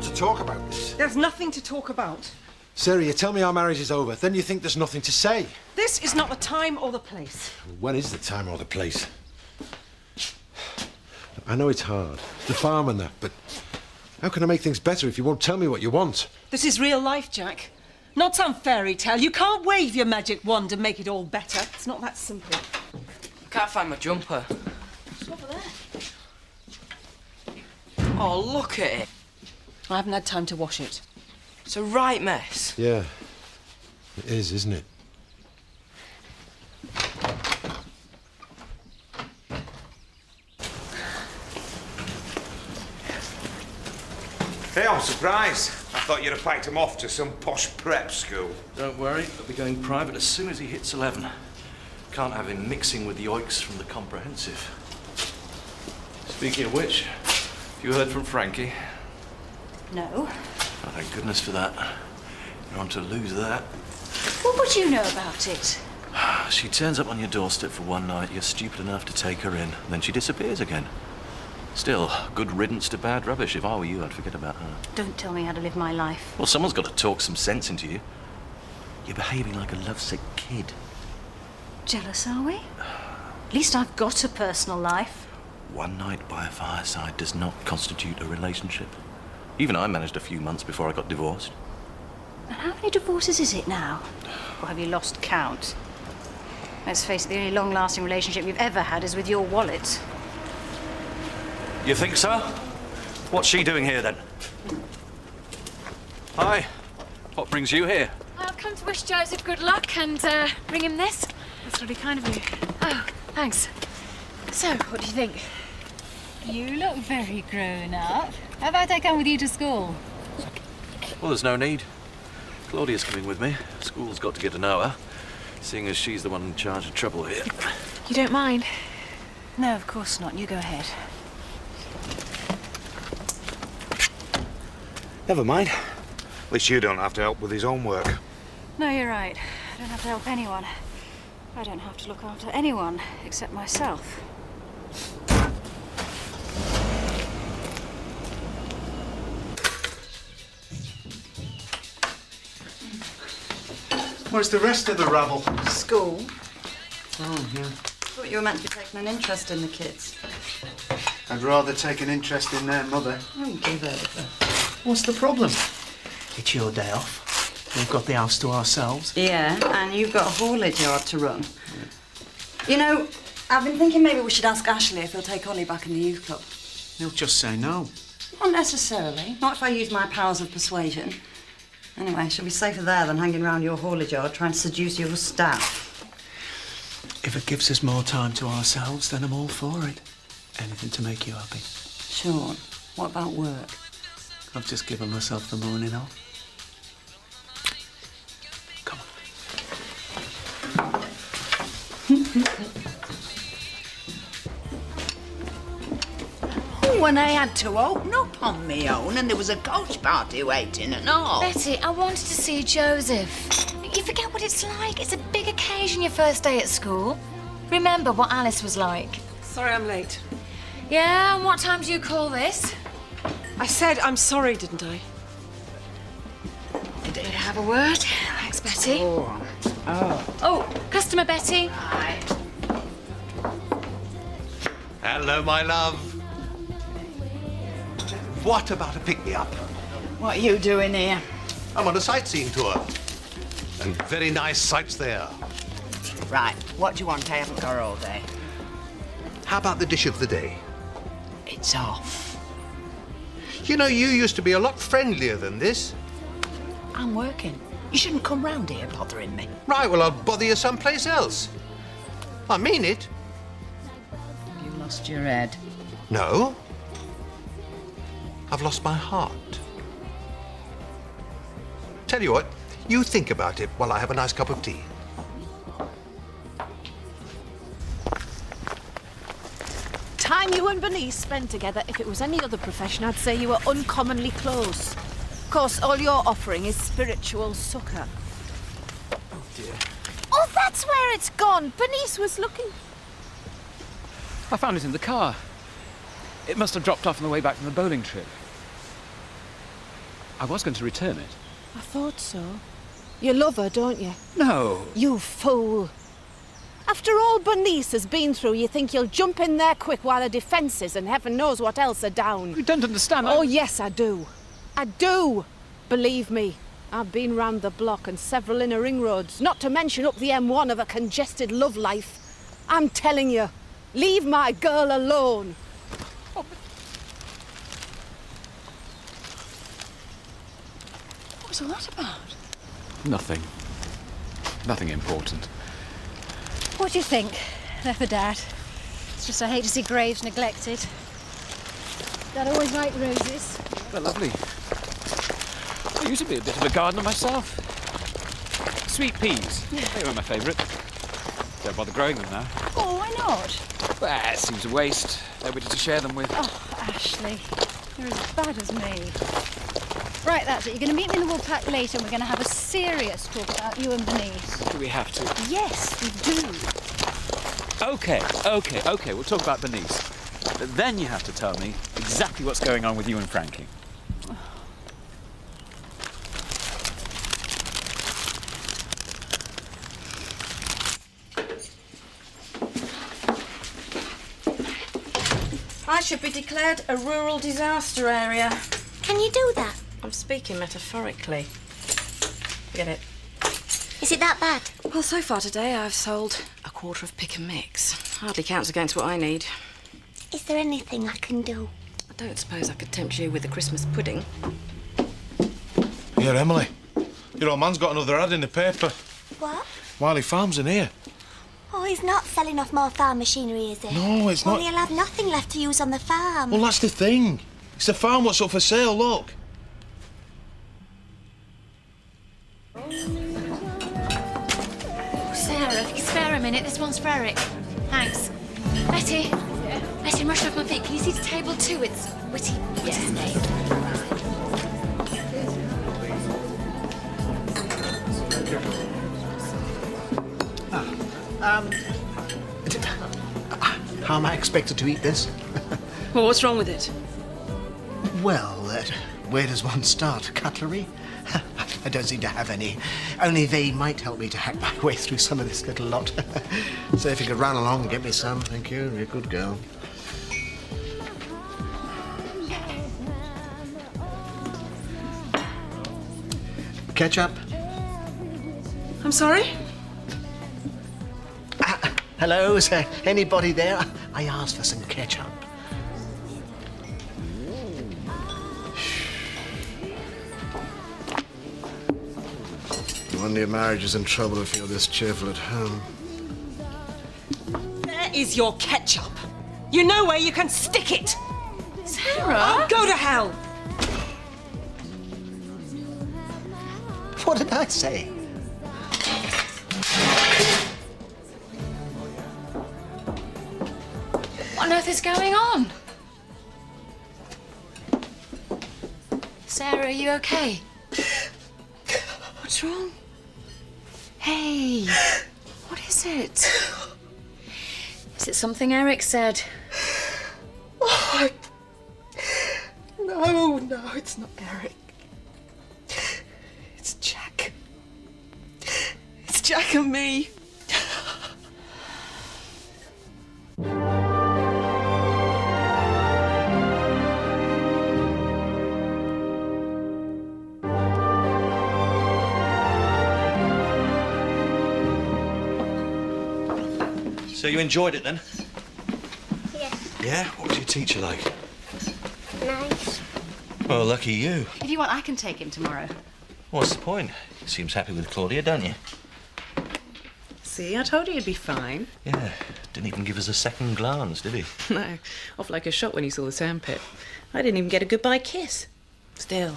got to talk about this. There's nothing to talk about. Sarah, you tell me our marriage is over, then you think there's nothing to say. This is not the time or the place. When is the time or the place? I know it's hard, the farm and that, but how can I make things better if you won't tell me what you want? This is real life, Jack. Not some fairy tale. You can't wave your magic wand and make it all better. It's not that simple. I can't find my jumper. It's over there. Oh, look at it. I haven't had time to wash it. It's a right mess. Yeah, it is, isn't it? Hey, I'm surprised. I thought you'd have packed him off to some posh prep school. Don't worry, he'll be going private as soon as he hits 11. Can't have him mixing with the oiks from the comprehensive. Speaking of which, have you heard from Frankie? No. Oh, thank goodness for that. You want to lose that. What would you know about it? She turns up on your doorstep for one night, you're stupid enough to take her in, then she disappears again. Still, good riddance to bad rubbish. If I were you, I'd forget about her. Don't tell me how to live my life. Well, someone's got to talk some sense into you. You're behaving like a lovesick kid. Jealous, are we? At least I've got a personal life. One night by a fireside does not constitute a relationship. Even I managed a few months before I got divorced. And how many divorces is it now? Or have you lost count? Let's face it, the only long-lasting relationship you've ever had is with your wallet. You think so? What's she doing here, then? Hi. What brings you here? I've come to wish Joseph good luck and bring him this. That's really kind of you. Oh, thanks. So, what do you think? You look very grown up. How about I come with you to school? Well, there's no need. Claudia's coming with me. School's got to get to know her, seeing as she's the one in charge of trouble here. You don't mind? No, of course not. You go ahead. Never mind. At least you don't have to help with his homework. No, you're right. I don't have to help anyone. I don't have to look after anyone except myself. Where's the rest of the rabble? School. Oh, yeah. Thought you were meant to be taking an interest in the kids. I'd rather take an interest in their mother. Oh, give over. What's the problem? It's your day off. We've got the house to ourselves. Yeah, and you've got a haulage yard to run. You know, I've been thinking maybe we should ask Ashley if he'll take Ollie back in the youth club. He'll just say no. Not necessarily. Not if I use my powers of persuasion. Anyway, she'll be safer there than hanging around your haulage yard trying to seduce your staff. If it gives us more time to ourselves, then I'm all for it. Anything to make you happy. Sean, what about work? I've just given myself the morning off. Come When I had to open up on me own and there was a coach party waiting and all. Betty, I wanted to see Joseph. You forget what it's like. It's a big occasion, your first day at school. Remember what Alice was like. Sorry I'm late. Yeah, and what time do you call this? I said I'm sorry, didn't I? Did I have a word? Thanks, Betty. Oh, customer Betty. Hi. Hello, my love. What about a pick-me-up? What are you doing here? I'm on a sightseeing tour. And very nice sights there. Right, what do you want? I haven't got all day. How about the dish of the day? It's off. You know, you used to be a lot friendlier than this. I'm working. You shouldn't come round here bothering me. Right, well, I'll bother you someplace else. I mean it. You lost your head. No. I've lost my heart. Tell you what, you think about it while I have a nice cup of tea. Time you and Bernice spent together, if it was any other profession, I'd say you were uncommonly close. Of course, all you're offering is spiritual succour. Oh, dear. Oh, that's where it's gone. Bernice was looking. I found it in the car. It must have dropped off on the way back from the bowling trip. I was going to return it. I thought so. You love her, don't you? No. You fool. After all Bernice has been through, you think you'll jump in there quick while her defences and heaven knows what else are down. You don't understand. Oh, yes, I do. I do. Believe me, I've been round the block and several inner ring roads, not to mention up the M1 of a congested love life. I'm telling you, leave my girl alone. What was all that about? Nothing. Nothing important. What do you think? They're for Dad. It's just I hate to see graves neglected. Dad always liked roses. They're lovely. I used to be a bit of a gardener myself. Sweet peas. They were my favourite. Don't bother growing them now. Oh, why not? Well, it seems a waste. Nobody to share them with. Oh, Ashley, you're as bad as me. Right, that's it. You're going to meet me in the Woolpack later and we're going to have a serious talk about you and Bernice. Do we have to? Yes, we do. Okay. We'll talk about Bernice. But then you have to tell me exactly what's going on with you and Frankie. I should be declared a rural disaster area. Can you do that? I'm speaking metaphorically. Get it? Is it that bad? Well, so far today I've sold a quarter of pick and mix. Hardly counts against what I need. Is there anything I can do? I don't suppose I could tempt you with the Christmas pudding. Here, Emily. Your old man's got another ad in the paper. What? Wiley Farm's in here. Oh, he's not selling off more farm machinery, is he? No, it's not. Only he'll have nothing left to use on the farm. Well, that's the thing. It's the farm what's up for sale, look. Sarah, if you could spare a minute, this one's for Eric. Thanks. Betty. Betty, I'm rushing off my feet. Can you see to table 2? It's Witty. What's his name? How am I expected to eat this? Well, what's wrong with it? Well, where does one start? Cutlery? I don't seem to have any. Only they might help me to hack my way through some of this little lot. So if you could run along and get me some, thank you. You're a good girl. Ketchup? I'm sorry? Hello, is there anybody there? I asked for some ketchup. No wonder your marriage is in trouble if you're this cheerful at home. There is your ketchup. You know where you can stick it. Sarah? Oh, go to hell. What did I say? What on earth is going on? Sarah, are you okay? What's wrong? Hey, what is it? Is it something Eric said? Oh, no, it's not Eric. It's Jack. It's Jack and me. So you enjoyed it then? Yeah. Yeah? What was your teacher like? Nice. Well, lucky you. If you want, I can take him tomorrow. What's the point? Seems happy with Claudia, don't you? See, I told you you'd be fine. Yeah. Didn't even give us a second glance, did he? No, off like a shot when he saw the sandpit. I didn't even get a goodbye kiss. Still,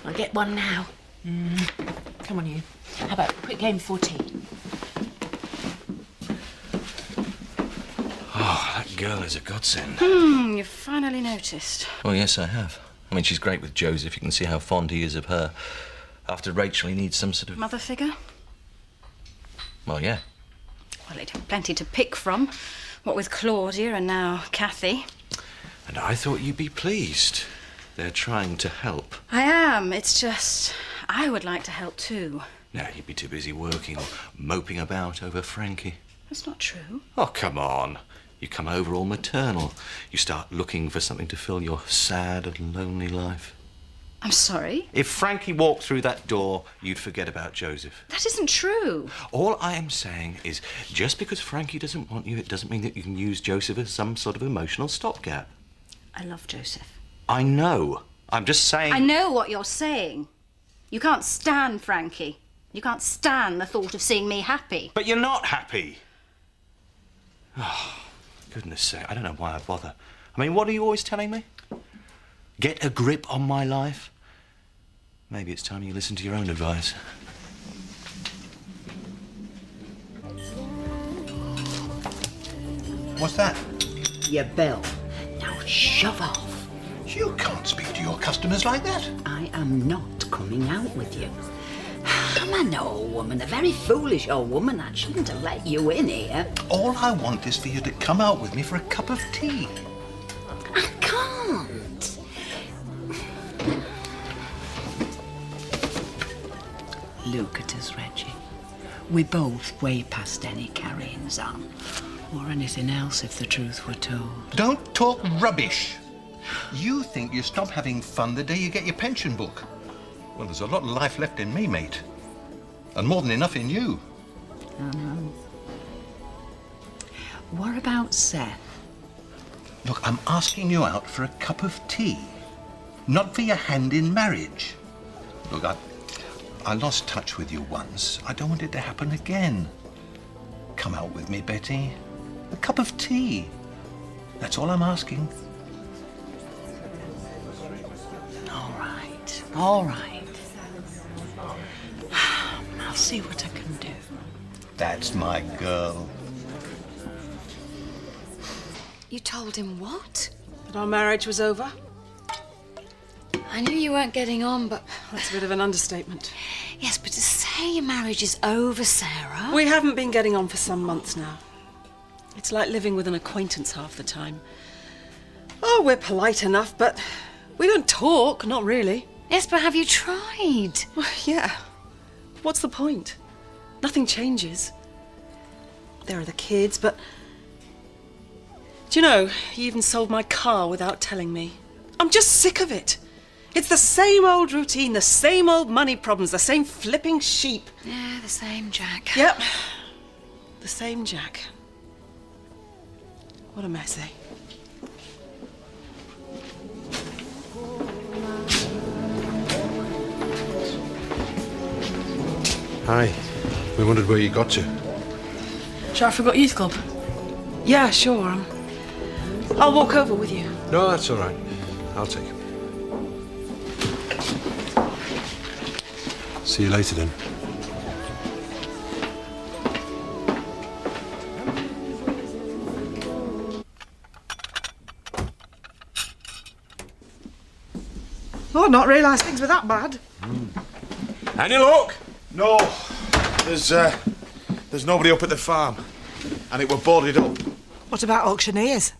I'll get one now. Come on, you. How about a quick game before tea? Oh, that girl is a godsend. You finally noticed. Well, yes, I have. I mean, she's great with Joseph. You can see how fond he is of her. After Rachel, he needs some sort of... Mother figure? Well, yeah. Well, he'd have plenty to pick from. What with Claudia and now Kathy. And I thought you'd be pleased. They're trying to help. I am. It's just, I would like to help too. No, you'd be too busy working or moping about over Frankie. That's not true. Oh, come on. You come over all maternal. You start looking for something to fill your sad and lonely life. I'm sorry? If Frankie walked through that door, you'd forget about Joseph. That isn't true. All I am saying is, just because Frankie doesn't want you, it doesn't mean that you can use Joseph as some sort of emotional stopgap. I love Joseph. I know. I'm just saying... I know what you're saying. You can't stand Frankie. You can't stand the thought of seeing me happy. But you're not happy. Oh, goodness sake, I don't know why I bother. I mean, what are you always telling me? Get a grip on my life? Maybe it's time you listen to your own advice. What's that? Your bill. Now shove off. You can't speak to your customers like that. I am not coming out with you. I'm an old woman, a very foolish old woman. I shouldn't have let you in here. All I want is for you to come out with me for a cup of tea. I can't. Look at us, Reggie. We're both way past any carryings on. Or anything else, if the truth were told. Don't talk rubbish. You think you stop having fun the day you get your pension book. Well, there's a lot of life left in me, mate. And more than enough in you. I know. What about Seth? Look, I'm asking you out for a cup of tea. Not for your hand in marriage. Look, I lost touch with you once. I don't want it to happen again. Come out with me, Betty. A cup of tea. That's all I'm asking. All right, all right. I'll see what I can do. That's my girl. You told him what? That our marriage was over? I knew you weren't getting on, but... That's a bit of an understatement. Yes, but to say your marriage is over, Sarah... We haven't been getting on for some months now. It's like living with an acquaintance half the time. Oh, we're polite enough, but we don't talk, not really. Yes, but have you tried? Well, yeah. What's the point? Nothing changes. There are the kids, but... Do you know, he even sold my car without telling me. I'm just sick of it. It's the same old routine, the same old money problems, the same flipping sheep. Yeah, the same Jack. Yep. The same Jack. What a mess, eh? Hi. We wondered where you got to. Sharford Youth Club? Yeah, sure. I'll walk over with you. No, that's all right. I'll take him. See you later, then. Oh, not realised things were that bad. Any luck? No. There's nobody up at the farm. And it were boarded up. What about auctioneers?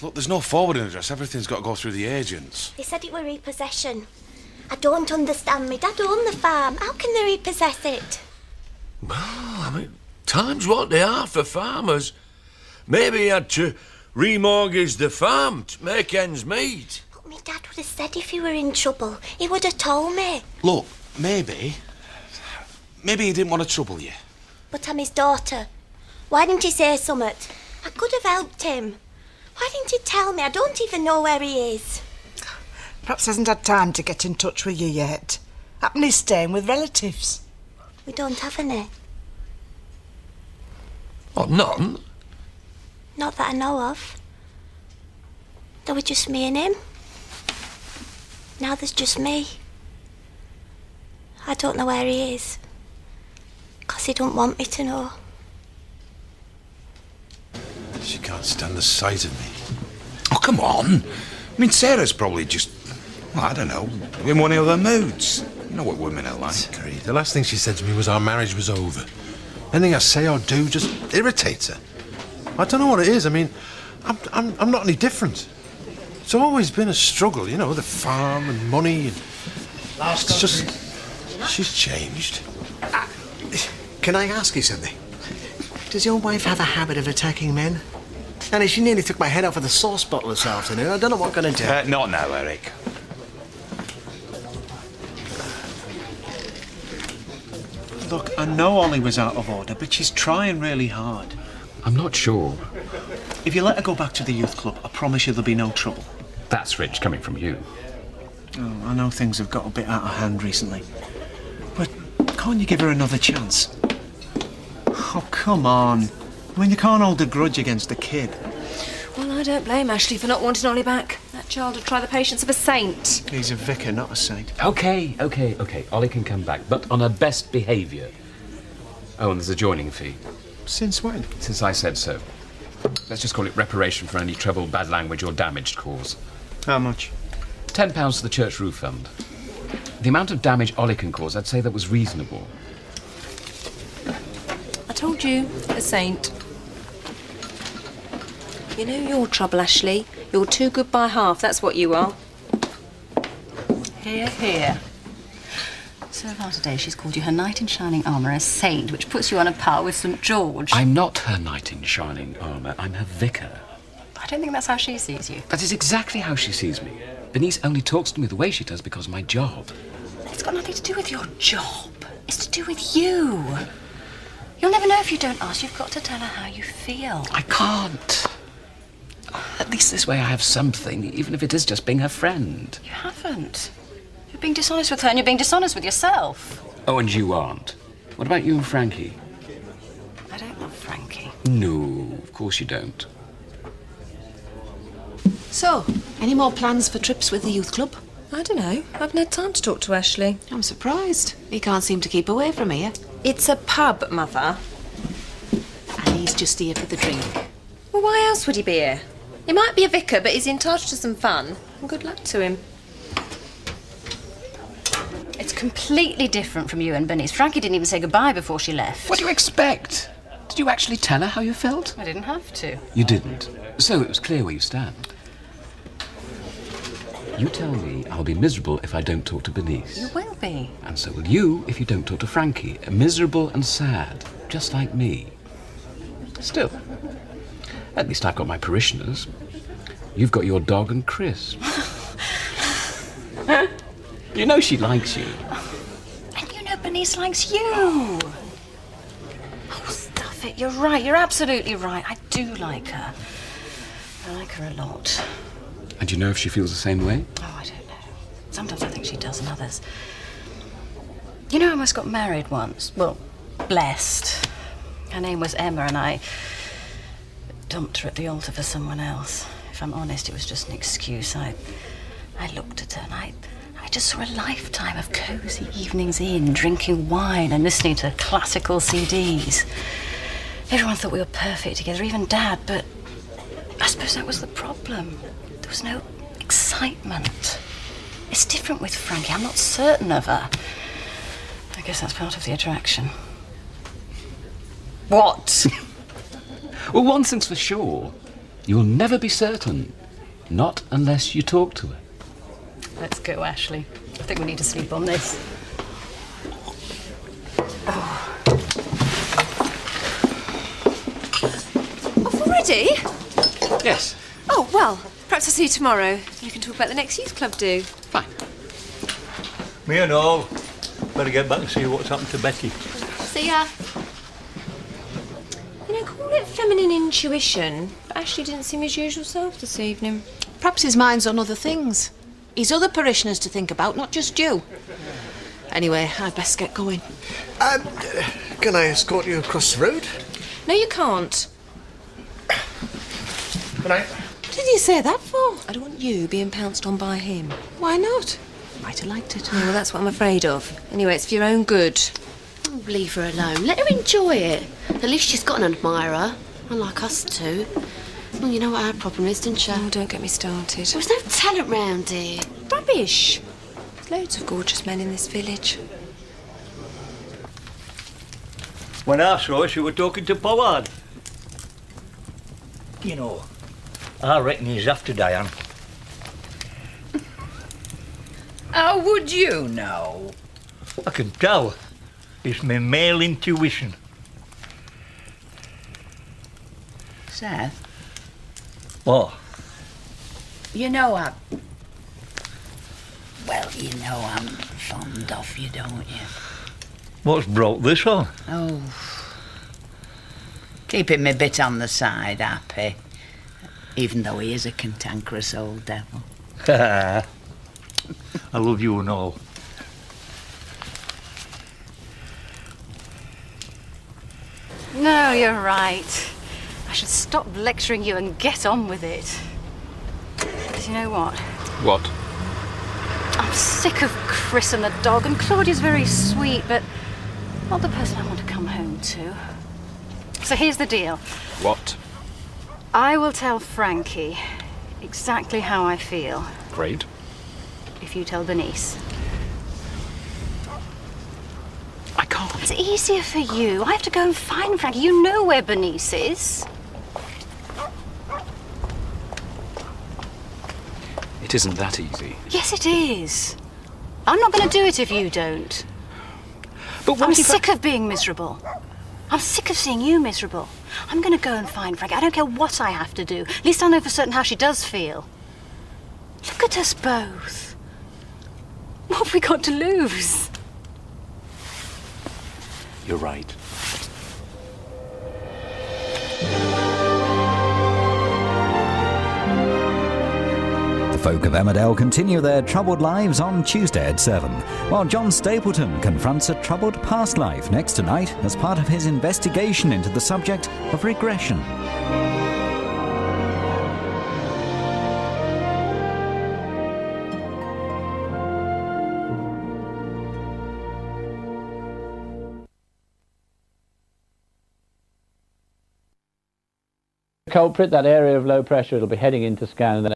Look, there's no forwarding address. Everything's got to go through the agents. They said it were repossession. I don't understand. My dad owned the farm. How can they repossess it? Well, I mean, times what they are for farmers. Maybe he had to remortgage the farm to make ends meet. But my dad would have said if he were in trouble. He would have told me. Look, maybe he didn't want to trouble you. But I'm his daughter. Why didn't he say something? I could have helped him. Why didn't he tell me? I don't even know where he is. Perhaps hasn't had time to get in touch with you yet. Happen he's staying with relatives. We don't have any. Oh, none? Not that I know of. There were just me and him. Now there's just me. I don't know where he is. 'Cause he don't want me to know. She can't stand the sight of me. Oh, come on. I mean, Sarah's probably just, well, I don't know, in one of her moods. You know what women are like. Scary. The last thing she said to me was our marriage was over. Anything I say or do just irritates her. I don't know what it is. I mean, I'm not any different. It's always been a struggle, you know, the farm and money. And it's just... She's changed. Can I ask you something? Does your wife have a habit of attacking men? And she nearly took my head off with a sauce bottle this afternoon. I don't know what I'm going to do. Not now, Eric. Look, I know Ollie was out of order, but she's trying really hard. I'm not sure. If you let her go back to the youth club, I promise you there'll be no trouble. That's rich coming from you. Oh, I know things have got a bit out of hand recently. But can't you give her another chance? Oh, come on. I mean, you can't hold a grudge against a kid. Well, I don't blame Ashley for not wanting Ollie back. That child would try the patience of a saint. He's a vicar, not a saint. OK. Ollie can come back, but on her best behaviour. Oh, and there's a joining fee. Since when? Since I said so. Let's just call it reparation for any trouble, bad language or damage caused. How much? £10 to the church roof fund. The amount of damage Ollie can cause, I'd say that was reasonable. I told you, a saint. You know your trouble, Ashley. You're too good by half, that's what you are. Here, here. So far today she's called you her knight in shining armour, a saint, which puts you on a par with St George. I'm not her knight in shining armour, I'm her vicar. I don't think that's how she sees you. That is exactly how she sees me. Bernice only talks to me the way she does because of my job. It's got nothing to do with your job. It's to do with you. You'll never know if you don't ask. You've got to tell her how you feel. I can't. At least this way I have something, even if it is just being her friend. You haven't. You're being dishonest with her and you're being dishonest with yourself. Oh, and you aren't. What about you and Frankie? I don't love Frankie. No, of course you don't. So, any more plans for trips with the youth club? I don't know. I haven't had time to talk to Ashley. I'm surprised. He can't seem to keep away from here. It's a pub, Mother. And he's just here for the drink. Well, why else would he be here? He might be a vicar, but he's entitled to some fun. And good luck to him. It's completely different from you and Bernice. Frankie didn't even say goodbye before she left. What do you expect? Did you actually tell her how you felt? I didn't have to. You didn't. So it was clear where you stand. You tell me I'll be miserable if I don't talk to Bernice. You will be. And so will you if you don't talk to Frankie. Miserable and sad, just like me. Still, at least I've got my parishioners. You've got your dog and Chris. You know she likes you. And you know Bernice likes you. Oh, stuff it. You're right. You're absolutely right. I do like her. I like her a lot. And do you know if she feels the same way? Oh, I don't know. Sometimes I think she does and others. You know, I almost got married once. Well, blessed. Her name was Emma and I dumped her at the altar for someone else. If I'm honest, it was just an excuse. I looked at her and I just saw a lifetime of cosy evenings in, drinking wine and listening to classical CDs. Everyone thought we were perfect together, even Dad, but I suppose that was the problem. There was no excitement. It's different with Frankie. I'm not certain of her. I guess that's part of the attraction. What? Well, one thing's for sure. You'll never be certain. Not unless you talk to her. Let's go, Ashley. I think we need to sleep on this. Off already? Yes. Oh, well, perhaps I'll see you tomorrow. You can talk about the next youth club do. Fine. Me and all. Better get back and see what's happened to Becky. See ya. You know, call it feminine intuition. But Ashley didn't seem his usual self this evening. Perhaps his mind's on other things. He's other parishioners to think about, not just you. Anyway, I'd best get going. Can I escort you across the road? No, you can't. Can I? What did you say that for? I don't want you being pounced on by him. Why not? Might have liked it. Yeah, well, that's what I'm afraid of. Anyway, it's for your own good. Oh, leave her alone. Let her enjoy it. At least she's got an admirer, unlike us two. Well, you know what our problem is, don't you? Oh, don't get me started. There's no talent round here. Rubbish. There's loads of gorgeous men in this village. When I saw her, she was talking to Pollard. You know, I reckon he's after Diane. How would you know? I can tell. It's my male intuition. Seth, What? you know Well, you know I'm fond of you, don't you? What's brought this on? Oh. Keeping me bit on the side, happy. Even though he is a cantankerous old devil. I love you and all. No, you're right. I should stop lecturing you and get on with it. Because you know what? What? I'm sick of Chris and the dog, and Claudia's very sweet, but not the person I want to come home to. So here's the deal. What? I will tell Frankie exactly how I feel Great. if you tell Bernice. I can't. It's easier for you. I have to go and find Frankie. You know where Bernice is. It isn't that easy. Yes, it is. I'm not going to do it if you don't. But I'm sick of being miserable. I'm sick of seeing you miserable. I'm going to go and find Frankie. I don't care what I have to do. At least I'll know for certain how she does feel. Look at us both. What have we got to lose? You're right. The folk of Emmerdale continue their troubled lives on Tuesday at 7, while John Stapleton confronts a troubled past life next tonight as part of his investigation into the subject of regression. Culprit, that area of low pressure, it'll be heading into scan in the